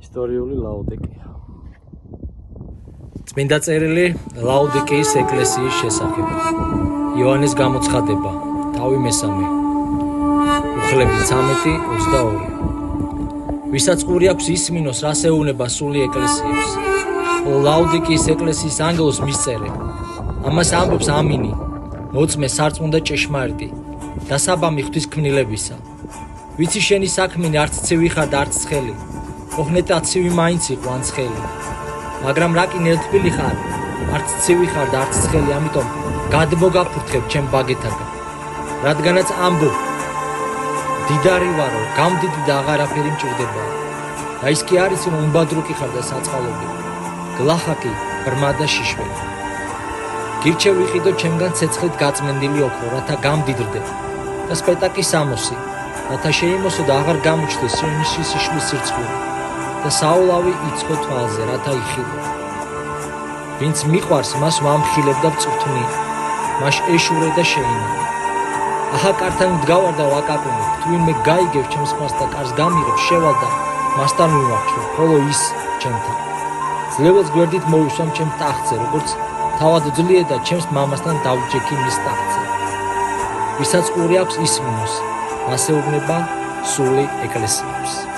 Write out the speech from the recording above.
ისტორიული ლაოდიკეა. წმინდა წერილი ლაოდიკეის ეკლესიის შესახებ. იოანეს გამოცხადება, თავი 3. მუხლები 13:22. ვისაც ყური აქვს ისმინოს, რას ეუბნება სული ეკლესიებს. ლაოდიკეის ეკლესიის ანგელოს მისწერე. ამას ამბობს ამინი, მოწმე სარწმუნო და ჭეშმარიტი, დასაბამი ღვთისმკვლელებისა. ვიცი შენი საქმენი არც ცივი ხარ და არც ცხელი. ოღონდ ცივი მაინც იყო ან ცხელი. მაგრამ რა კი ნელთბილი ხარ, არც ცივი ხარ და არც ცხელი, ამიტომ გადმოგაფურთხებ ჩემ ბაგეთაგან. რადგანაც ამბობ, დიდარი ვარო, გამდიდი და აღარაფერი მჭირდება. და ის კი არის, რომ უნბადრუკი ხარ და საწყალობი. გლახაკი, ბრმა და შიშველი. გირჩევ ვიყიდო ჩემგან ცეცხლით გაწმენდილი ოქრო, რათა გამდიდრდე და სპეტაკი სამოსი, რათა შეიმოსო და აღარ გამოჩნდეს სიშლის სირცხული და საოლავი იცხო თვალზე, რათა იხილო. ვინც მიყვარს, მას ვამხილებ და ვწვრთნი, მას ეშურე და შეინან. აჰა კართან ვდგავარ და ვაკაკუნებ, თუ ვინმე გაიგებს ჩემს მას და კარს გამიღებს, შევალ და მასთან მივახშო, ხოლო ის ჩემთან. ძლებელს გვერდით მოვისვამ ჩემს ტახტზე, როგორც თავად ძლია და ჩემს მამასთან დავჯექი მის ტახტზე. ვისაც ყური აქვს ისმინოს, ასე უბნება სული ეკლესიებს.